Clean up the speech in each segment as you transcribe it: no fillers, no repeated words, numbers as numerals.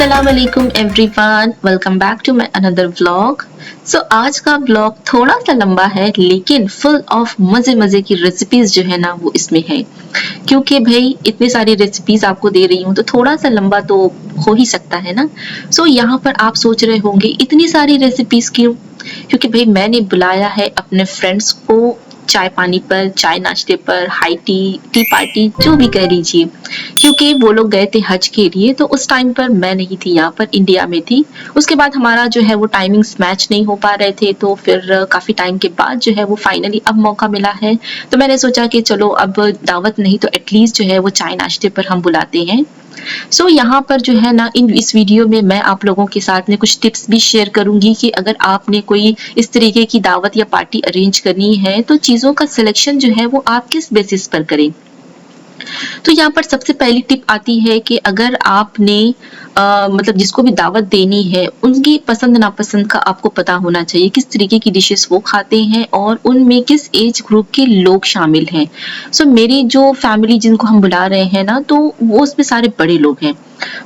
अस्सलामुअलैकुम everyone, welcome back to my another vlog. आज का व्लॉग थोड़ा सा लंबा है लेकिन फुल ऑफ मजे मजे की रेसिपीज जो है ना वो इसमें है। क्योंकि भाई इतनी सारी रेसिपीज आपको दे रही हूँ तो थोड़ा सा लंबा तो हो ही सकता है ना। यहाँ पर आप सोच रहे होंगे इतनी सारी रेसिपीज क्यों? क्योंकि भाई मैंने बुलाया है अपने फ्रेंड्स को चाय पानी पर, चाय नाश्ते पर, हाई टी पार्टी जो भी कह लीजिए। क्योंकि वो लोग गए थे हज के लिए तो उस टाइम पर मैं नहीं थी, यहाँ पर इंडिया में थी। उसके बाद हमारा जो है वो टाइमिंग्स मैच नहीं हो पा रहे थे तो फिर काफी टाइम के बाद जो है वो फाइनली अब मौका मिला है। तो मैंने सोचा कि चलो अब दावत नहीं तो एटलीस्ट जो है वो चाय नाश्ते पर हम बुलाते हैं। यहाँ पर जो है ना इस वीडियो में मैं आप लोगों के साथ में कुछ टिप्स भी शेयर करूंगी कि अगर आपने कोई इस तरीके की दावत या पार्टी अरेंज करनी है तो चीजों का सिलेक्शन जो है वो आप किस बेसिस पर करें। तो यहाँ पर सबसे पहली टिप आती है कि अगर आपने मतलब जिसको भी दावत देनी है उनकी पसंद नापसंद का आपको पता होना चाहिए, किस तरीके की डिशेस वो खाते हैं और उनमें किस एज ग्रुप के लोग शामिल हैं। मेरी जो फैमिली जिनको हम बुला रहे हैं ना तो वो उसमें सारे बड़े लोग हैं।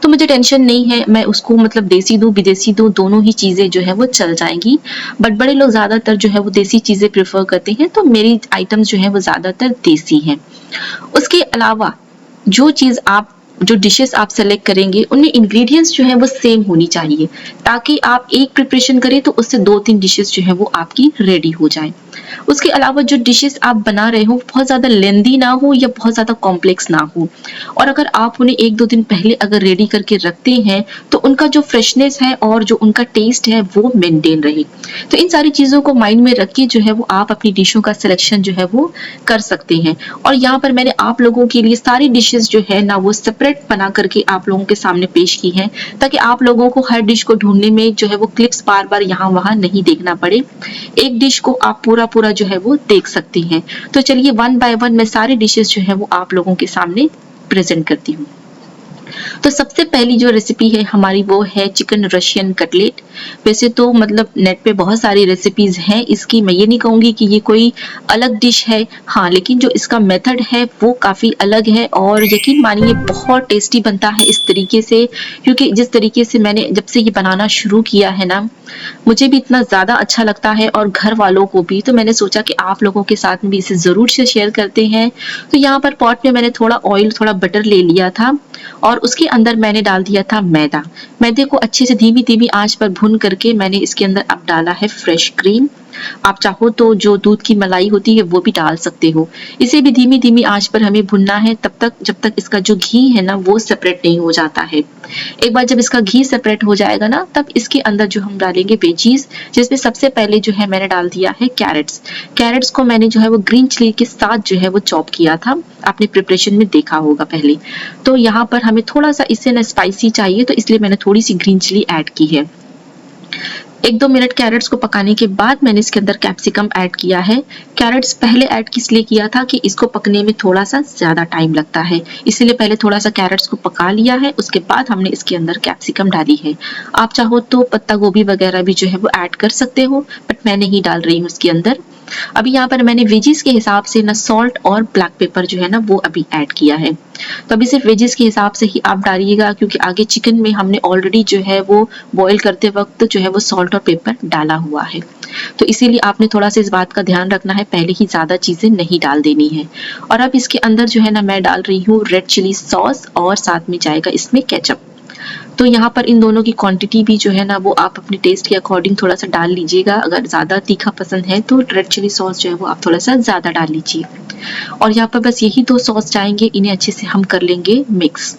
तो मुझे टेंशन नहीं है, मैं उसको मतलब देसी दूं विदेशी दूं दोनों ही चीजें जो है वो चल जाएंगी। बट बड़े लोग ज्यादातर जो है वो देसी चीजें प्रेफर करते हैं तो मेरी आइटम्स जो है वो ज्यादातर देसी हैं। उसके अलावा जो डिशेस आप सेलेक्ट करेंगे उनमें इंग्रेडिएंट्स जो है वो सेम होनी चाहिए, ताकि आप एक प्रिपरेशन करें तो उससे 2-3 डिशेस जो है वो आपकी रेडी हो जाए। उसके अलावा जो डिशेस आप बना रहे हो बहुत ज्यादा लेंदी ना हो या बहुत ज्यादा कॉम्प्लेक्स ना हो, और अगर आप उन्हें 1-2 दिन पहले अगर रेडी करके रखते हैं तो उनका जो फ्रेशनेस है और जो उनका टेस्ट है वो मेंटेन रहे। तो इन सारी चीजों को माइंड में रख के जो है वो आप अपनी डिशों का सिलेक्शन जो है वो कर सकते हैं। और यहाँ पर मैंने आप लोगों के लिए सारी डिशेस जो है ना वो सेपरेट बना करके आप लोगों के सामने पेश की हैं, ताकि आप लोगों को हर डिश को ढूंढने में जो है वो क्लिप्स बार बार यहाँ वहां नहीं देखना पड़े। एक डिश को आप पूरा पूरा जो है वो देख सकती हैं। तो चलिए वन बाय वन मैं सारी डिशेस जो है वो आप लोगों के सामने प्रेजेंट करती हूँ। तो सबसे पहली जो रेसिपी है हमारी वो है चिकन रशियन कटलेट। वैसे तो मतलब नेट पे बहुत सारी रेसिपीज हैं इसकी, मैं ये नहीं कहूंगी कि ये कोई अलग डिश है, हाँ लेकिन जो इसका मेथड है वो काफी अलग है और यकीन मानिए बहुत टेस्टी बनता है इस तरीके से। क्योंकि जिस तरीके से मैंने जब से ये बनाना शुरू किया है ना मुझे भी इतना ज्यादा अच्छा लगता है और घर वालों को भी, तो मैंने सोचा कि आप लोगों के साथ में भी इसे जरूर से शेयर करते हैं। तो यहाँ पर पॉट में मैंने थोड़ा ऑयल थोड़ा बटर ले लिया था और उसके अंदर मैंने डाल दिया था मैदा। मैदे को अच्छे से धीमी धीमी आंच पर भून करके मैंने इसके अंदर अब डाला है फ्रेश क्रीम। आप चाहो तो जो दूध की मलाई होती है वो भी डाल सकते हो। इसे भी धीमी धीमी आंच पर हमें भुनना है तब तक जब तक इसका जो घी है ना वो सेपरेट नहीं हो जाता है। एक बार जब इसका घी सेपरेट हो जाएगा ना तब इसके अंदर जो हम डालेंगे वेजीज, जिसमें सबसे पहले जो है मैंने डाल दिया है कैरेट्स। कैरेट्स को मैंने जो है वो ग्रीन चिली के साथ जो है वो चॉप किया था, आपने प्रिपरेशन में देखा होगा पहले। तो यहाँ पर हमें थोड़ा सा इससे ना स्पाइसी चाहिए तो इसलिए मैंने थोड़ी सी ग्रीन चिली ऐड की है। 1-2 मिनट कैरेट्स को पकाने के बाद मैंने इसके अंदर कैप्सिकम ऐड किया है। कैरेट्स पहले ऐड किस लिए किया था कि इसको पकने में थोड़ा सा ज्यादा टाइम लगता है, इसीलिए पहले थोड़ा सा कैरेट्स को पका लिया है, उसके बाद हमने इसके अंदर कैप्सिकम डाली है। आप चाहो तो पत्ता गोभी वगैरह भी जो है वो ऐड कर सकते हो, बट मैं नहीं डाल रही हूँ उसके अंदर। अभी यहाँ पर मैंने वेजिस के हिसाब से ना सॉल्ट और ब्लैक पेपर जो है ना वो अभी ऐड किया है। तो अभी सिर्फ वेजिस के हिसाब से ही आप डालिएगा, क्योंकि आगे चिकन में हमने ऑलरेडी जो है वो बॉईल करते वक्त जो है वो सॉल्ट और पेपर डाला हुआ है। तो इसीलिए आपने थोड़ा सा इस बात का ध्यान रखना है, पहले ही ज्यादा चीजें नहीं डाल देनी है। और अब इसके अंदर जो है ना मैं डाल रही हूँ रेड चिली सॉस और साथ में जाएगा इसमें केचप। तो यहाँ पर इन दोनों की क्वांटिटी भी जो है ना वो आप अपने टेस्ट के अकॉर्डिंग थोड़ा सा डाल लीजिएगा। अगर ज्यादा तीखा पसंद है तो रेड चिली सॉस जो है वो आप थोड़ा सा ज्यादा डाल लीजिए। और यहाँ पर बस यही 2 सॉस जाएंगे, इन्हें अच्छे से हम कर लेंगे मिक्स।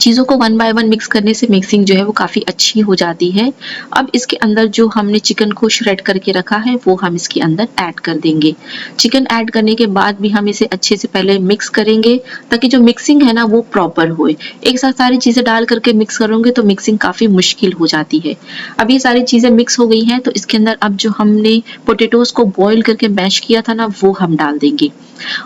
चीजों को वन बाय वन मिक्स करने से मिक्सिंग जो है वो काफी अच्छी हो जाती है। अब इसके अंदर जो हमने चिकन को श्रेड करके रखा है वो हम इसके अंदर ऐड कर देंगे। चिकन ऐड करने के बाद भी हम इसे अच्छे से पहले मिक्स करेंगे, ताकि जो मिक्सिंग है ना वो प्रॉपर होए। एक साथ सारी चीजें डाल करके मिक्स करोगे तो मिक्सिंग काफी मुश्किल हो जाती है। अब ये सारी चीजें मिक्स हो गई हैं तो इसके अंदर अब जो हमने पोटेटोज को बॉईल करके मैश किया था ना वो हम डाल देंगे।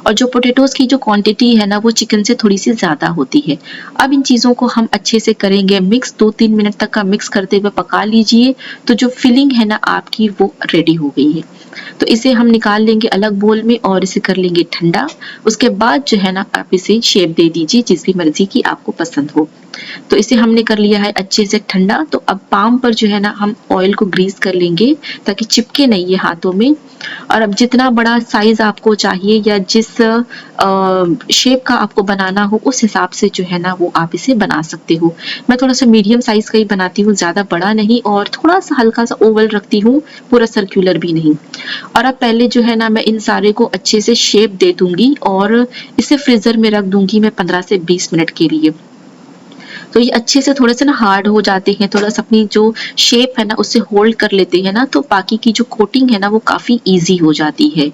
और जो पोटैटोज की जो क्वांटिटी है ना वो चिकन से थोड़ी सी ज्यादा होती है। अब इन चीजों को हम अच्छे से करेंगे मिक्स, 2-3 मिनट तक का मिक्स करते हुए पका लीजिए। तो जो फिलिंग है ना आपकी वो रेडी हो गई है। तो इसे हम निकाल लेंगे अलग बोल में और इसे कर लेंगे ठंडा। उसके बाद जो है ना आप इसे शेप दे दीजिए जिस भी मर्जी की आपको पसंद हो। तो इसे हमने कर लिया है अच्छे से ठंडा। तो अब पाम पर जो है ना हम ऑयल को ग्रीस कर लेंगे ताकि चिपके नहीं ये हाथों में। और अब जितना बड़ा साइज आपको चाहिए या जिस शेप का आपको बनाना हो उस हिसाब से जो है ना वो आप इसे बना सकते हो। मैं थोड़ा सा मीडियम साइज का ही बनाती हूँ, ज्यादा बड़ा नहीं, और थोड़ा सा हल्का सा ओवल रखती हूँ, पूरा सर्कुलर भी नहीं। और अब पहले जो है ना मैं इन सारे को अच्छे से शेप दे दूंगी और इसे फ्रीजर में रख दूंगी मैं 15 से 20 मिनट के लिए। तो ये अच्छे से थोड़े से ना हार्ड हो जाते हैं, थोड़ा सा अपनी जो शेप है ना उससे होल्ड कर लेते हैं ना, तो बाकी की जो कोटिंग है ना वो काफी इजी हो जाती है।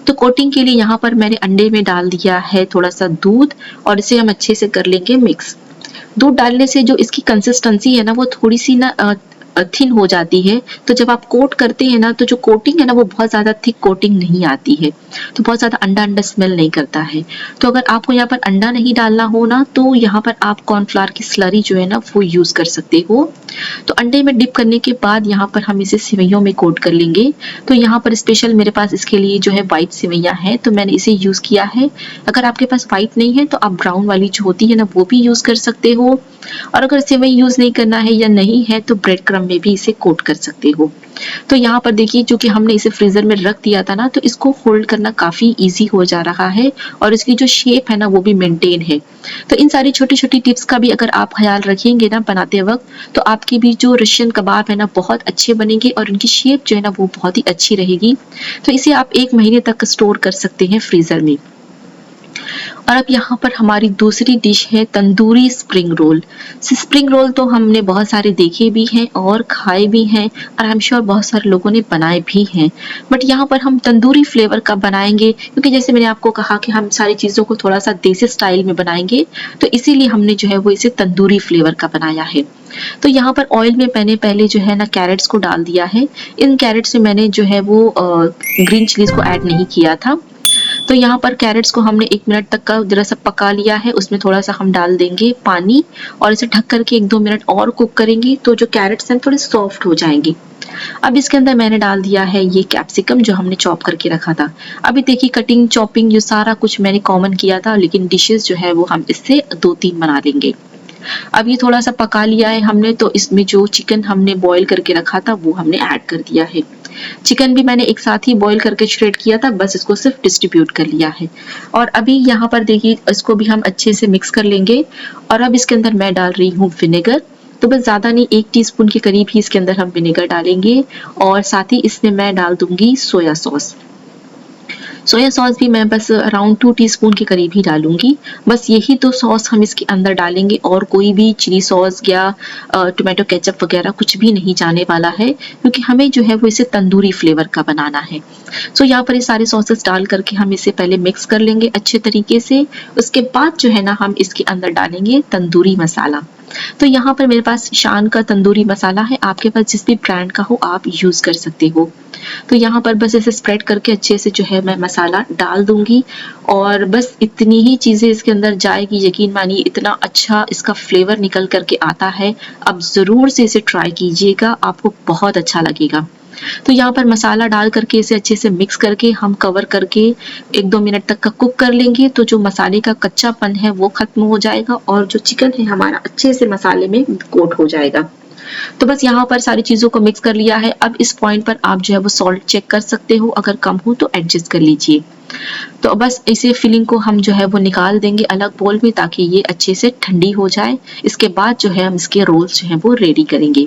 तो कोटिंग के लिए यहाँ पर मैंने अंडे में डाल दिया है थोड़ा सा दूध और इसे हम अच्छे से कर लेंगे मिक्स। दूध डालने से जो इसकी कंसिस्टेंसी है ना वो थोड़ी सी ना थिन हो जाती है। तो जब आप कोट करते हैं ना तो जो कोटिंग है ना वो बहुत ज़्यादा थिक कोटिंग नहीं आती है, तो बहुत ज़्यादा अंडा अंडा स्मेल नहीं करता है। तो अगर आपको यहाँ पर अंडा नहीं डालना हो ना तो यहाँ पर आप कॉर्नफ्लावर की स्लरी जो है ना वो यूज़ कर सकते हो। तो अंडे में डिप करने के बाद यहाँ पर हम इसे सेवइयों में कोट कर लेंगे। तो यहाँ पर स्पेशल मेरे पास इसके लिए जो है वाइट सेवइयाँ हैं तो मैंने इसे यूज़ किया है। अगर आपके पास वाइट नहीं है तो आप ब्राउन वाली जो होती है ना वो भी यूज़ कर सकते हो। और अगर सेवई यूज़ नहीं करना है या नहीं है तो ब्रेड क्रम्ब में भी इसे कोट कर सकते हो। तो यहाँ पर देखिए चूंकि हमने इसे फ्रीजर में रख दिया था ना तो इसको होल्ड करना काफी इजी हो जा रहा है और इसकी जो शेप है ना वो भी मेंटेन है। तो इन सारी छोटी छोटी टिप्स का भी अगर आप ख्याल रखेंगे ना बनाते वक्त तो आपकी भी जो रशियन कबाब है ना बहुत अच्छे बनेंगे और उनकी शेप जो है ना वो बहुत ही अच्छी रहेगी। तो इसे आप 1 महीने तक स्टोर कर सकते हैं फ्रीजर में। और अब यहाँ पर हमारी दूसरी डिश है tandoori spring roll. Spring roll तो हमने बहुत सारे देखे भी हैं और खाए भी हैं और आई एम श्योर बहुत सारे लोगों ने बनाए भी हैं। बट यहाँ पर हम तंदूरी फ्लेवर का बनाएंगे क्योंकि जैसे मैंने आपको कहा कि हम सारी चीज़ों को थोड़ा सा देसी स्टाइल में बनाएंगे, तो इसीलिए हमने जो है वो इसे तंदूरी फ्लेवर का बनाया है। तो यहाँ पर ऑयल में मैंने पहले जो है ना कैरेट्स को डाल दिया है। इन कैरेट्स में मैंने जो है वो ग्रीन चिलीज को ऐड नहीं किया था। तो यहाँ पर कैरेट्स को हमने 1 मिनट तक का जरा सा पका लिया है। उसमें थोड़ा सा हम डाल देंगे पानी और इसे ढक करके 1-2 मिनट और कुक करेंगे तो जो कैरेट्स हैं थोड़े सॉफ्ट हो जाएंगे। अब इसके अंदर मैंने डाल दिया है ये कैप्सिकम जो हमने चॉप करके रखा था। अभी देखिए कटिंग चॉपिंग ये सारा कुछ मैंने कॉमन किया था, लेकिन डिशेस जो है वो हम इससे 2-3 बना लेंगे। अब ये थोड़ा सा पका लिया है हमने तो इसमें जो चिकन हमने बॉईल करके रखा था वो हमने ऐड कर दिया है। चिकन भी मैंने एक साथ ही बॉईल करके श्रेड किया था, बस इसको सिर्फ डिस्ट्रीब्यूट कर लिया है। और अभी यहाँ पर देखिए इसको भी हम अच्छे से मिक्स कर लेंगे। और अब इसके अंदर मैं डाल रही हूँ विनेगर। तो बस ज़्यादा नहीं, 1 टीस्पून के करीब ही इसके अंदर हम विनेगर डालेंगे और साथ ही इसमें मैं डाल दूंगी सोया सॉस। सोया सॉस भी मैं बस अराउंड 2 टीस्पून के करीब ही डालूंगी। बस यही तो सॉस हम इसके अंदर डालेंगे और कोई भी चिली सॉस या टोमेटो केचप वगैरह कुछ भी नहीं जाने वाला है क्योंकि हमें जो है वो इसे तंदूरी फ्लेवर का बनाना है। सो यहाँ पर ये सारे सॉसेस डाल करके हम इसे पहले मिक्स कर लेंगे अच्छे तरीके से। उसके बाद जो है ना हम इसके अंदर डालेंगे तंदूरी मसाला। तो यहाँ पर मेरे पास शान का तंदूरी मसाला है, आपके पास जिस भी ब्रांड का हो आप यूज कर सकते हो। तो यहाँ पर बस इसे स्प्रेड करके अच्छे से जो है मैं मसाला डाल दूंगी और बस इतनी ही चीजें इसके अंदर जाएगी। यकीन मानिए इतना अच्छा इसका फ्लेवर निकल करके आता है। अब जरूर से इसे ट्राई कीजिएगा, आपको बहुत अच्छा लगेगा। तो यहाँ पर मसाला डाल करके इसे अच्छे से मिक्स करके हम कवर करके 1-2 मिनट तक का कुक कर लेंगे तो जो मसाले का कच्चापन है वो खत्म हो जाएगा और जो चिकन है हमारा अच्छे से मसाले में कोट हो जाएगा। तो बस यहाँ पर सारी चीजों को मिक्स कर लिया है। अब इस पॉइंट पर आप जो है वो सॉल्ट चेक कर सकते हो, अगर कम हो तो एडजस्ट कर लीजिए। तो बस इसे फिलिंग को हम जो है वो निकाल देंगे अलग बोल में ताकि ये अच्छे से ठंडी हो जाए। इसके बाद जो है हम इसके रोल्स जो है वो रेडी करेंगे।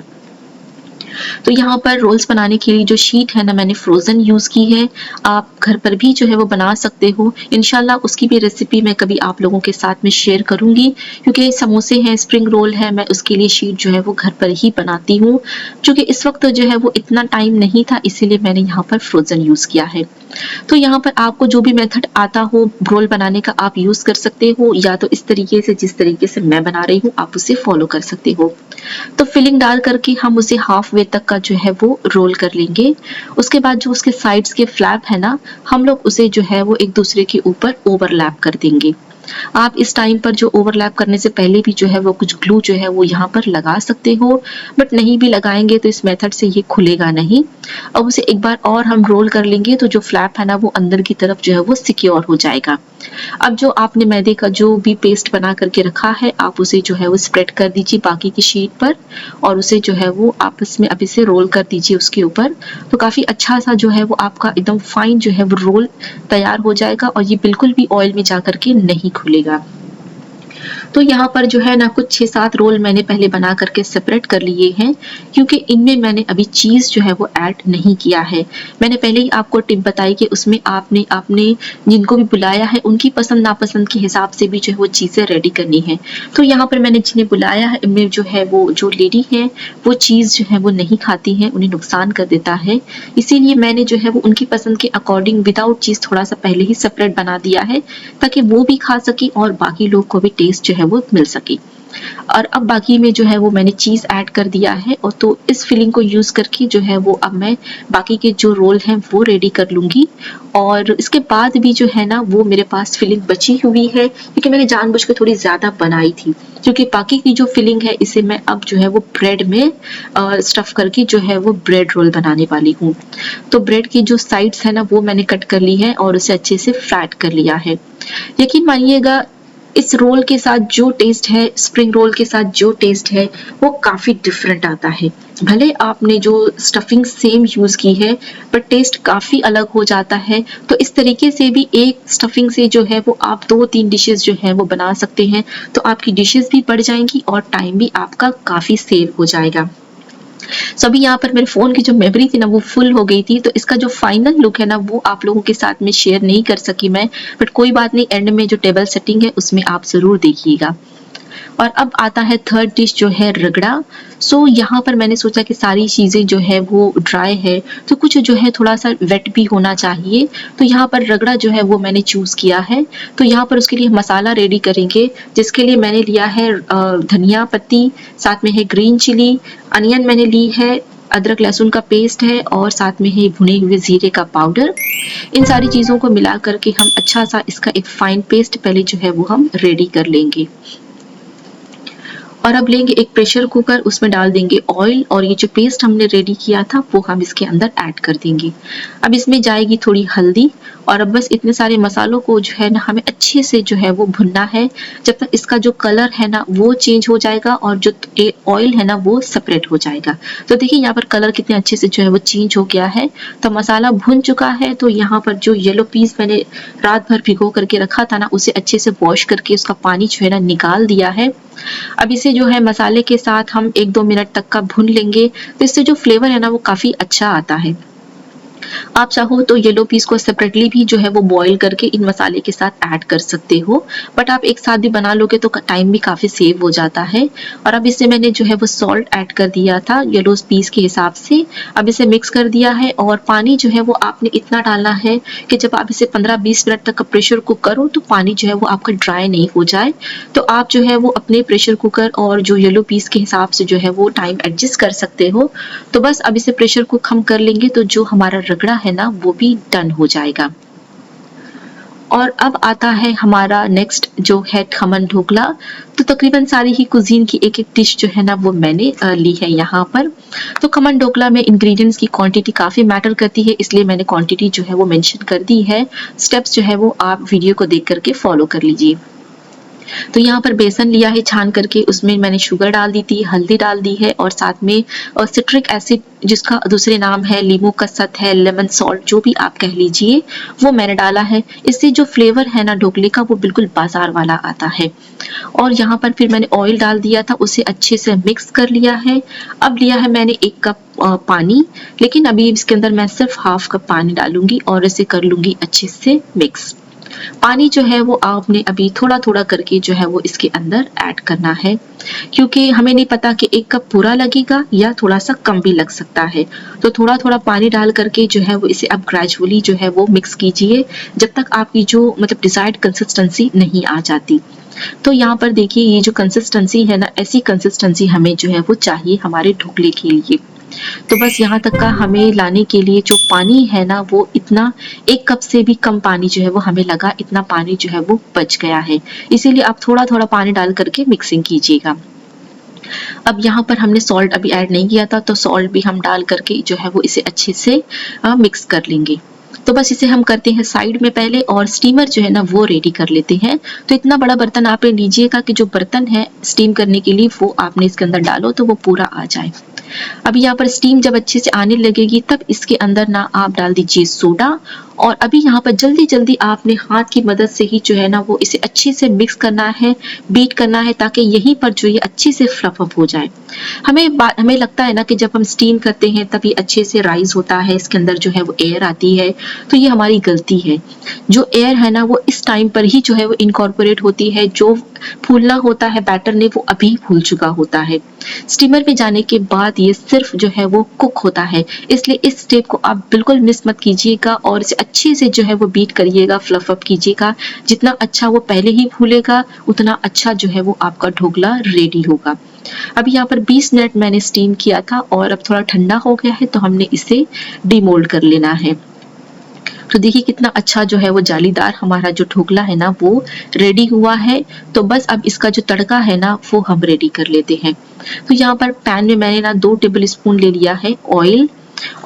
तो यहाँ पर रोल्स बनाने के लिए जो शीट है ना मैंने फ्रोजन यूज की है, आप घर पर भी जो है वो बना सकते हो। इंशाल्लाह उसकी भी रेसिपी मैं कभी आप लोगों के साथ में शेयर करूंगी क्योंकि समोसे हैं, स्प्रिंग रोल है, मैं उसके लिए शीट जो है वो घर पर ही बनाती हूँ। क्योंकि इस वक्त जो है वो इतना टाइम नहीं था इसीलिए मैंने यहाँ पर फ्रोजन यूज किया है। तो यहाँ पर आपको जो भी मेथड आता हो रोल बनाने का आप यूज कर सकते हो, या तो इस तरीके से जिस तरीके से मैं बना रही हूँ आप उसे फॉलो कर सकते हो। तो फिलिंग डाल करके हम उसे हाफ वे तक का जो है वो रोल कर लेंगे। उसके बाद जो उसके साइड्स के फ्लैप है ना हम लोग उसे जो है वो एक दूसरे के ऊपर ओवरलैप कर देंगे। आप इस टाइम पर जो ओवरलैप करने से पहले भी जो है वो कुछ ग्लू जो है वो यहाँ पर लगा सकते हो, बट नहीं भी लगाएंगे तो इस मेथड से ये खुलेगा नहीं। अब उसे एक बार और हम रोल कर लेंगे तो जो फ्लैप है ना वो अंदर की तरफ जो है वो सिक्योर हो जाएगा। अब जो आपने मैदे का जो भी पेस्ट बना करके रखा है, आप उसे जो है वो स्प्रेड कर दीजिए बाकी की शीट पर और उसे जो है वो आपस में अभी से रोल कर दीजिए उसके ऊपर। तो काफ़ी अच्छा सा जो है वो आपका एकदम फाइन जो है वो रोल तैयार हो जाएगा और ये बिल्कुल भी ऑयल में जा कर के नहीं खुलेगा। तो यहाँ पर जो है ना कुछ 6-7 रोल मैंने पहले बना करके सेपरेट कर लिए हैं, क्योंकि इनमें मैंने अभी चीज़ जो है वो ऐड नहीं किया है। मैंने पहले ही आपको टिप बताई कि उसमें आपने आपने जिनको भी बुलाया है उनकी पसंद नापसंद के हिसाब से भी जो है वो चीज़ें रेडी करनी है। तो यहाँ पर मैंने जिन्हें बुलाया है इनमें जो है वो जो लेडी है वो चीज़ जो है वो नहीं खाती हैं, उन्हें नुकसान कर देता है। इसीलिए मैंने जो है वो उनकी पसंद के अकॉर्डिंग विदाउट चीज़ थोड़ा-सा पहले ही सेपरेट बना दिया है, ताकि वो भी खा सकें और बाकी लोग को भी टेस्ट जो है वो मिल सके। और अब बाकी में जो है वो मैंने चीज़ ऐड कर दिया है और तो इस फिलिंग को यूज़ करके जो है वो अब मैं बाकी के जो रोल हैं वो रेडी कर लूँगी। और इसके बाद भी जो है ना वो मेरे पास फिलिंग बची हुई है, क्योंकि मैंने जानबूझ के थोड़ी ज़्यादा बनाई थी, क्योंकि बाकी की जो फिलिंग है इसे मैं अब जो है वो ब्रेड में स्टफ़ करके जो है वो ब्रेड रोल बनाने वाली हूँ। तो ब्रेड की जो साइड्स है ना वो मैंने कट कर ली है और उसे अच्छे से फ्लैट कर लिया है। यकीन मानिएगा इस रोल के साथ जो टेस्ट है, स्प्रिंग रोल के साथ जो टेस्ट है वो काफ़ी डिफरेंट आता है। भले आपने जो स्टफिंग सेम यूज़ की है पर टेस्ट काफ़ी अलग हो जाता है। तो इस तरीके से भी एक स्टफिंग से जो है वो आप 2-3 डिशेज़ जो हैं वो बना सकते हैं। तो आपकी डिशेज़ भी बढ़ जाएँगी और टाइम भी आपका काफ़ी सेव हो जाएगा। सो अभी यहाँ पर मेरे फ़ोन की जो मेमोरी थी ना वो फुल हो गई थी, तो इसका जो फाइनल लुक है ना वो आप लोगों के साथ में शेयर नहीं कर सकी मैं, बट कोई बात नहीं, एंड में जो टेबल सेटिंग है उसमें आप ज़रूर देखिएगा। और अब आता है थर्ड डिश जो है रगड़ा। सो यहाँ पर मैंने सोचा कि सारी चीज़ें जो है वो ड्राई है, तो कुछ जो है थोड़ा-सा वेट भी होना चाहिए। तो यहाँ पर रगड़ा जो है वो मैंने चूज़ किया है। तो यहाँ पर उसके लिए मसाला रेडी करेंगे, जिसके लिए मैंने लिया है धनिया पत्ती, साथ में है ग्रीन चिली, अनियन मैंने ली है, अदरक लहसुन का पेस्ट है और साथ में है भुने हुए ज़ीरे का पाउडर। इन सारी चीज़ों को मिला कर के हम अच्छा-सा इसका एक फाइन पेस्ट पहले जो है वो हम रेडी कर लेंगे। और अब लेंगे एक प्रेशर कुकर, उसमें डाल देंगे ऑयल और ये जो पेस्ट हमने रेडी किया था वो हम इसके अंदर ऐड कर देंगे। अब इसमें जाएगी थोड़ी हल्दी और अब बस इतने सारे मसालों को जो है ना हमें अच्छे से जो है वो भुनना है, जब तक इसका जो कलर है ना वो चेंज हो जाएगा और जो ऑयल है ना वो सेपरेट हो जाएगा। तो देखिए यहाँ पर कलर कितने अच्छे से जो है वो चेंज हो गया है। तो मसाला भुन चुका है, तो यहाँ पर जो येलो पीस मैंने रात भर भिगो करके रखा था ना उसे अच्छे से वॉश करके उसका पानी जो है ना निकाल दिया है। अब इसे जो है मसाले के साथ हम 1-2 मिनट तक का भून लेंगे, तो इससे जो फ्लेवर है ना वो काफ़ी अच्छा आता है। आप चाहो तो येलो पीस को सेपरेटली भी जो है वो बॉयल करके इन मसाले के साथ ऐड कर सकते हो, बट आप एक साथ भी बना लोगे तो टाइम भी काफ़ी सेव हो जाता है। और अब इसमें मैंने जो है वो सॉल्ट ऐड कर दिया था येलो पीस के हिसाब से। अब इसे मिक्स कर दिया है और पानी जो है वो आपने इतना डालना है कि जब आप इसे 15-20 मिनट तक प्रेशर कुक करो तो पानी जो है वो आपका ड्राई नहीं हो जाए। तो आप जो है वो अपने प्रेशर कुकर और जो येलो पीस के हिसाब से जो है वो टाइम एडजस्ट कर सकते हो। तो बस अब इसे प्रेशर कुक हम कर लेंगे तो जो हमारा रगड़ा है ना वो भी डन हो जाएगा। और अब आता है हमारा नेक्स्ट जो है खमन ढोकला। तो तकरीबन सारी ही कुज़ीन की एक-एक डिश जो है ना वो मैंने ली है यहाँ पर। तो खमन ढोकला में इंग्रीडिएंट्स की क्वांटिटी काफ़ी मैटर करती है, इसलिए मैंने क्वांटिटी जो है वो मेंशन कर दी है। स्टेप्स जो है वो आप वीडियो को देख कर के फॉलो कर लीजिए। तो यहाँ पर बेसन लिया है छान करके, उसमें मैंने शुगर डाल दी थी, हल्दी डाल दी है और साथ में सिट्रिक एसिड जिसका दूसरे नाम है नींबू का सत है, लेमन सॉल्ट जो भी आप कह लीजिए, वो मैंने डाला है। इससे जो फ्लेवर है ना ढोकले का वो बिल्कुल बाजार वाला आता है। और यहाँ पर फिर मैंने ऑयल डाल दिया था, उसे अच्छे से मिक्स कर लिया है। अब लिया है मैंने 1 कप पानी, लेकिन अभी इसके अंदर मैं सिर्फ हाफ कप पानी डालूंगी और इसे कर लूंगी अच्छे से मिक्स। पानी जो है वो आपने अभी थोड़ा-थोड़ा करके जो है वो इसके अंदर ऐड करना है, क्योंकि हमें नहीं पता कि 1 कप पूरा लगेगा या थोड़ा-सा कम भी लग सकता है। तो थोड़ा-थोड़ा पानी डाल करके जो है वो इसे अब ग्रेजुअली जो है वो मिक्स कीजिए, जब तक आपकी जो मतलब डिज़ायर्ड कंसिस्टेंसी नहीं आ जाती। तो यहाँ पर देखिए ये जो कंसिस्टेंसी है ना, ऐसी कंसिस्टेंसी हमें जो है वो चाहिए हमारे ढोकले के लिए। तो बस यहाँ तक का हमें लाने के लिए जो पानी है ना वो इतना 1 कप से भी कम पानी जो है वो हमें लगा, इतना पानी जो है वो बच गया है। इसीलिए आप थोड़ा-थोड़ा पानी डाल करके मिक्सिंग कीजिएगा। अब यहाँ पर हमने सॉल्ट अभी ऐड नहीं किया था, तो सॉल्ट भी हम डाल करके जो है वो इसे अच्छे से मिक्स कर लेंगे। तो बस इसे हम करते हैं साइड में पहले और स्टीमर जो है ना वो रेडी कर लेते हैं। तो इतना बड़ा बर्तन आप लीजिएगा कि जो बर्तन है स्टीम करने के लिए वो आपने इसके अंदर डालो तो वो पूरा आ जाए। अब यहाँ पर स्टीम जब अच्छे से आने लगेगी तब इसके अंदर ना आप डाल दीजिए सोडा, और अभी यहाँ पर जल्दी जल्दी आपने हाथ की मदद से ही जो है ना वो इसे अच्छे से मिक्स करना है, बीट करना है, ताकि यहीं पर जो ये अच्छे से फ्लफ अप हो जाए। हमें लगता है ना कि जब हम स्टीम करते हैं तब ये अच्छे से राइज होता है, इसके अंदर जो है वो एयर आती है, तो ये हमारी गलती है। जो एयर है ना वो इस टाइम पर ही जो है वो इनकॉर्पोरेट होती है, जो फूलना होता है बैटर ने वो अभी फूल चुका होता है। स्टीमर में जाने के बाद ये सिर्फ जो है वो कुक होता है, इसलिए इस स्टेप को आप बिल्कुल मिस मत कीजिएगा और इसे अच्छे से जो है वो बीट करिएगा, फ्लफ अप कीजिएगा। जितना अच्छा वो पहले ही फूलेगा उतना अच्छा जो है वो आपका ढोकला रेडी होगा। अब यहाँ पर 20 मिनट मैंने स्टीम किया था और अब थोड़ा ठंडा हो गया है तो हमने इसे डीमोल्ड कर लेना है। तो देखिए कितना अच्छा जो है वो जालीदार हमारा जो ढोकला है ना वो रेडी हुआ है। तो बस अब इसका जो तड़का है ना वो हम रेडी कर लेते हैं। तो यहाँ पर पैन में मैंने ना 2 टेबल स्पून ले लिया है ऑयल,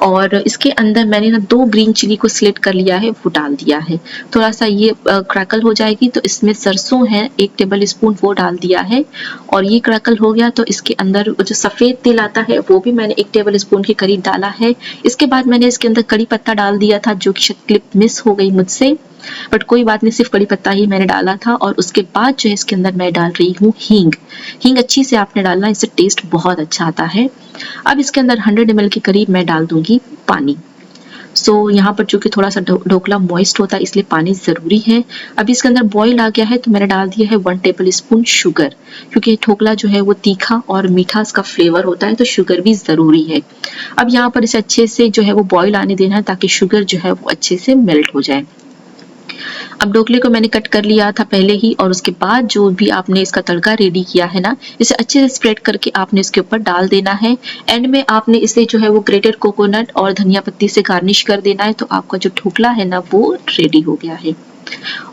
और इसके अंदर मैंने ना 2 ग्रीन चिली को स्लिट कर लिया है, वो डाल दिया है। थोड़ा सा ये क्रैकल हो जाएगी तो इसमें सरसों है 1 टेबल स्पून वो डाल दिया है, और ये क्रैकल हो गया तो इसके अंदर जो सफ़ेद तिल आता है वो भी मैंने 1 टेबल स्पून के करीब डाला है। इसके बाद मैंने इसके अंदर कड़ी पत्ता डाल दिया था, जो कि क्लिप मिस हो गई मुझसे, बट कोई बात नहीं, सिर्फ कड़ी पत्ता ही मैंने डाला था। और उसके बाद जो है इसके अंदर मैं डाल रही हूँ हींग। हींग अच्छी से आपने डालना, इससे टेस्ट बहुत अच्छा आता है। अब इसके अंदर 100 ml के करीब मैं डाल दूंगी पानी। यहाँ पर चूंकि थोड़ा सा ढोकला मॉइस्ट होता है इसलिए पानी जरूरी है। अभी इसके अंदर बॉईल आ गया है तो मैंने डाल दिया है 1 टेबल स्पून शुगर, क्योंकि ढोकला जो है वो तीखा और मीठा इसका फ्लेवर होता है तो शुगर भी जरूरी है। अब यहाँ पर इसे अच्छे से जो है वो बॉईल आने देना है ताकि शुगर जो है वो अच्छे से मेल्ट हो जाए। अब ढोकले को मैंने कट कर लिया था पहले ही, और उसके बाद जो भी आपने इसका तड़का रेडी किया है ना, इसे अच्छे से स्प्रेड करके आपने इसके ऊपर डाल देना है। एंड में आपने इसे जो है वो ग्रेटेड कोकोनट और धनिया पत्ती से गार्निश कर देना है। तो आपका जो ढोकला है ना वो रेडी हो गया है।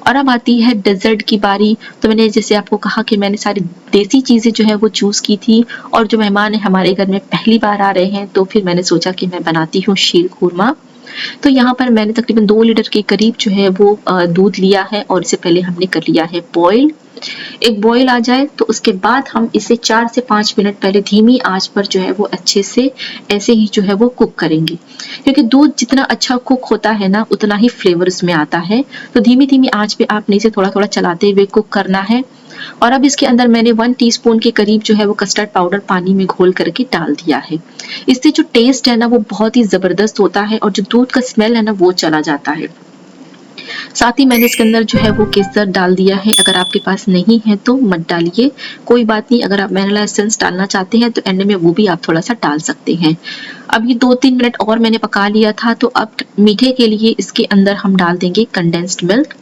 और अब आती है डेजर्ट की बारी। तो मैंने जैसे आपको कहा कि मैंने सारी देसी चीज़ें जो है वो चूज़ की थी, और जो मेहमान है हमारे घर में पहली बार आ रहे हैं तो फिर मैंने सोचा कि मैं बनाती हूँ शीर खुरमा। तो यहाँ पर मैंने तकरीबन 2 लीटर के करीब जो है वो दूध लिया है, और इसे पहले हमने कर लिया है बॉईल। एक बॉईल आ जाए तो उसके बाद हम इसे 4 से 5 मिनट पहले धीमी आंच पर जो है वो अच्छे से ऐसे ही जो है वो कुक करेंगे, क्योंकि दूध जितना अच्छा कुक होता है ना उतना ही फ्लेवर उसमें आता है। तो धीमी धीमी आंच पे आपने इसे थोड़ा थोड़ा चलाते हुए कुक करना है। और अब इसके अंदर मैंने 1 टीस्पून के करीब जो है वो कस्टर्ड पाउडर पानी में घोल करके डाल दिया है। इससे जो टेस्ट है ना वो बहुत ही जबरदस्त होता है, और जो दूध का स्मेल है ना वो चला जाता है। साथ ही मैंने इसके अंदर जो है वो केसर डाल दिया है। अगर आपके पास नहीं है तो मत डालिए, कोई बात नहीं। अगर आप वैनिला एसेंस डालना चाहते हैं तो एंड में वो भी आप थोड़ा सा डाल सकते हैं। अब ये 2-3 मिनट और मैंने पका लिया था। तो अब मीठे के लिए इसके अंदर हम डाल देंगे कंडेंस्ड मिल्क।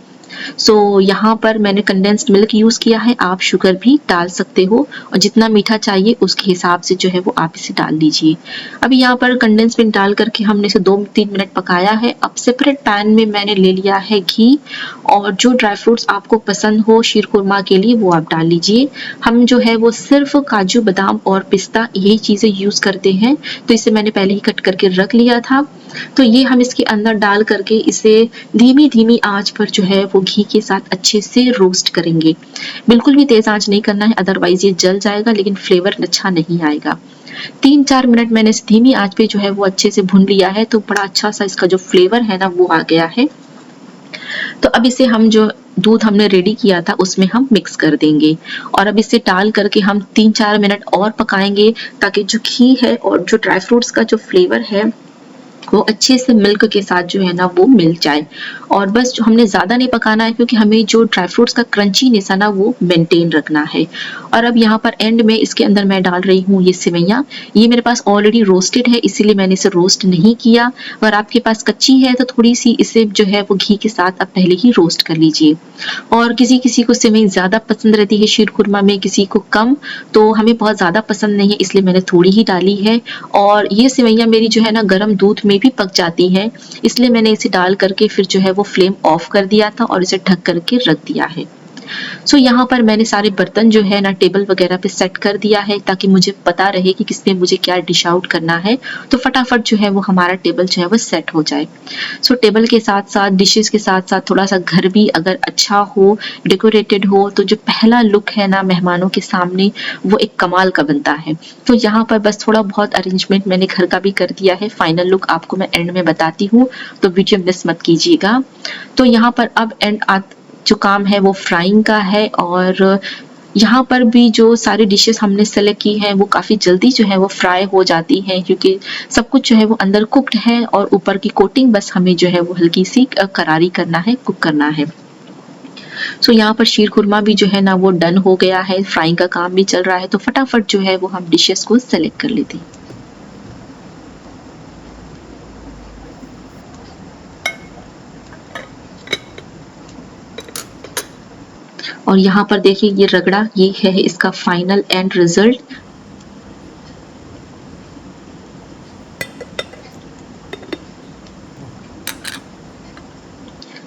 यहाँ पर मैंने कंडेंस्ड मिल्क यूज किया है, आप शुगर भी डाल सकते हो, और जितना मीठा चाहिए उसके हिसाब से जो है वो आप इसे डाल लीजिए। अभी यहाँ पर कंडेंस्ड मिल्क डाल करके हमने इसे 2-3 मिनट पकाया है। अब सेपरेट पैन में मैंने ले लिया है घी, और जो ड्राई फ्रूट्स आपको पसंद हो शीर खुरमा के लिए वो आप डाल लीजिए। हम जो है वो सिर्फ काजू बादाम और पिस्ता यही चीजें यूज करते हैं, तो इसे मैंने पहले ही कट करके रख लिया था। तो ये हम इसके अंदर डाल करके इसे धीमी धीमी आंच पर जो है वो घी के साथ अच्छे से रोस्ट करेंगे। बिल्कुल भी तेज आंच नहीं करना है, अदरवाइज ये जल जाएगा लेकिन फ्लेवर अच्छा नहीं आएगा। 3-4 मिनट मैंने इस धीमी आंच पे जो है वो अच्छे से भून लिया है, तो बड़ा अच्छा सा इसका जो फ्लेवर है ना वो आ गया है। तो अब इसे हम जो दूध हमने रेडी किया था उसमें हम मिक्स कर देंगे, और अब इसे डाल करके हम 3-4 मिनट और पकाएंगे, ताकि जो घी है और जो ड्राई फ्रूट्स का जो फ्लेवर है वो अच्छे से मिल्क के साथ जो है ना वो मिल जाए। और बस जो हमने ज़्यादा नहीं पकाना है, क्योंकि हमें जो ड्राई फ्रूट्स का क्रंचीनेस है ना वो मेंटेन रखना है। और अब यहाँ पर एंड में इसके अंदर मैं डाल रही हूँ ये सेवैयाँ। ये मेरे पास ऑलरेडी रोस्टेड है इसीलिए मैंने इसे रोस्ट नहीं किया। अगर आपके पास कच्ची है तो थोड़ी सी इसे जो है वो घी के साथ आप पहले ही रोस्ट कर लीजिए। और किसी किसी को सेवई ज़्यादा पसंद रहती है शीर खुरमा में, किसी को कम। तो हमें बहुत ज़्यादा पसंद नहीं है इसलिए मैंने थोड़ी ही डाली है। और ये सेवैयाँ मेरी जो है ना गर्म दूध में भी पक जाती हैं, इसलिए मैंने इसे डाल करके फिर जो है वो फ्लेम ऑफ कर दिया था और इसे ढक करके रख दिया है। सो यहाँ पर मैंने सारे बर्तन जो है ना टेबल वगैरह पे सेट कर दिया है ताकि मुझे पता रहे कि किसमें मुझे क्या डिश आउट करना है, तो फटाफट जो है वो हमारा टेबल जो है वो सेट हो जाए। सो टेबल के साथ साथ डिशेस के साथ साथ थोड़ा सा घर भी अगर अच्छा हो, डेकोरेटेड हो, तो जो पहला लुक है ना मेहमानों के सामने वो एक कमाल का बनता है। तो यहाँ पर बस थोड़ा बहुत अरेंजमेंट मैंने घर का भी कर दिया है, फाइनल लुक आपको मैं एंड में बताती हूँ, तो वीडियो मिस मत कीजिएगा। तो यहाँ पर अब जो काम है वो फ्राइंग का है, और यहाँ पर भी जो सारी डिशेस हमने सेलेक्ट की हैं वो काफ़ी जल्दी जो है वो फ्राई हो जाती हैं, क्योंकि सब कुछ जो है वो अंदर कुक्ड है और ऊपर की कोटिंग बस हमें जो है वो हल्की सी करारी करना है, कुक करना है। सो यहाँ पर शीर खुरमा भी जो है ना वो डन हो गया है, फ्राइंग का काम भी चल रहा है, तो फटाफट जो है वो हम डिशेस को सेलेक्ट कर लेते हैं। और यहाँ पर देखिए ये रगड़ा, ये है इसका फाइनल एंड रिजल्ट।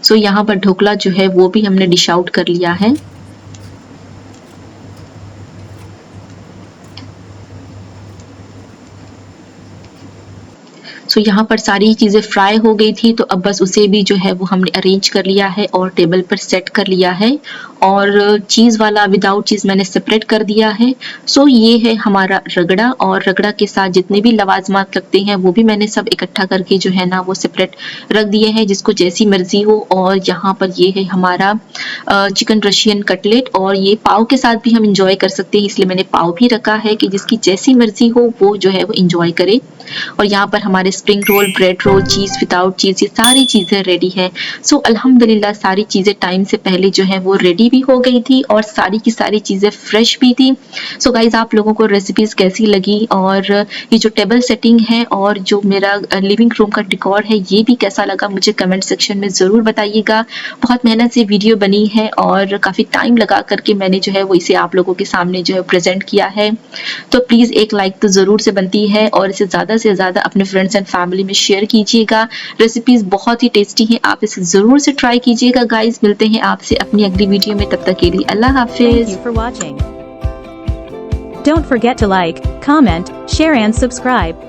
सो यहाँ पर ढोकला जो है वो भी हमने डिश आउट कर लिया है। सो यहाँ पर सारी चीज़ें फ्राई हो गई थी, तो अब बस उसे भी जो है वो हमने अरेंज कर लिया है और टेबल पर सेट कर लिया है, और चीज़ वाला विदाउट चीज़ मैंने सेपरेट कर दिया है। सो ये है हमारा रगड़ा, और रगड़ा के साथ जितने भी लवाजमात लगते हैं वो भी मैंने सब इकट्ठा करके जो है ना वो सेपरेट रख दिए हैं, जिसको जैसी मर्जी हो। और यहाँ पर ये है हमारा चिकन रशियन कटलेट, और ये पाव के साथ भी हम इंजॉय कर सकते हैं, इसलिए मैंने पाव भी रखा है कि जिसकी जैसी मर्जी हो वो जो है वो इंजॉय करे। और यहाँ पर हमारे स्प्रिंग रोल, ब्रेड रोल, चीज़ विदाउट चीज़, ये सारी चीज़ें रेडी है। सो अल्हम्दुलिल्लाह सारी चीज़ें टाइम से पहले जो है वो रेडी भी हो गई थी, और सारी की सारी चीज़ें फ्रेश भी थी। सो गाइज आप लोगों को रेसिपीज़ कैसी लगी, और ये जो टेबल सेटिंग है और जो मेरा लिविंग रूम का डेकोर है ये भी कैसा लगा, मुझे कमेंट सेक्शन में ज़रूर बताइएगा। बहुत मेहनत से वीडियो बनी है और काफ़ी टाइम लगा करके मैंने जो है वो इसे आप लोगों के सामने जो है प्रेजेंट किया है। तो प्लीज़ एक लाइक तो ज़रूर से बनती है, और इसे ज़्यादा से ज़्यादा अपने फ्रेंड्स एंड फैमिली में शेयर कीजिएगा। रेसिपीज़ बहुत ही टेस्टी हैं, आप इसे ज़रूर से ट्राई कीजिएगा गाइस। मिलते हैं आपसे अपनी अगली वीडियो में, तब तक के लिए अल्लाह हाफिज़। Thank you for watching. Don't forget to like, comment, share and subscribe.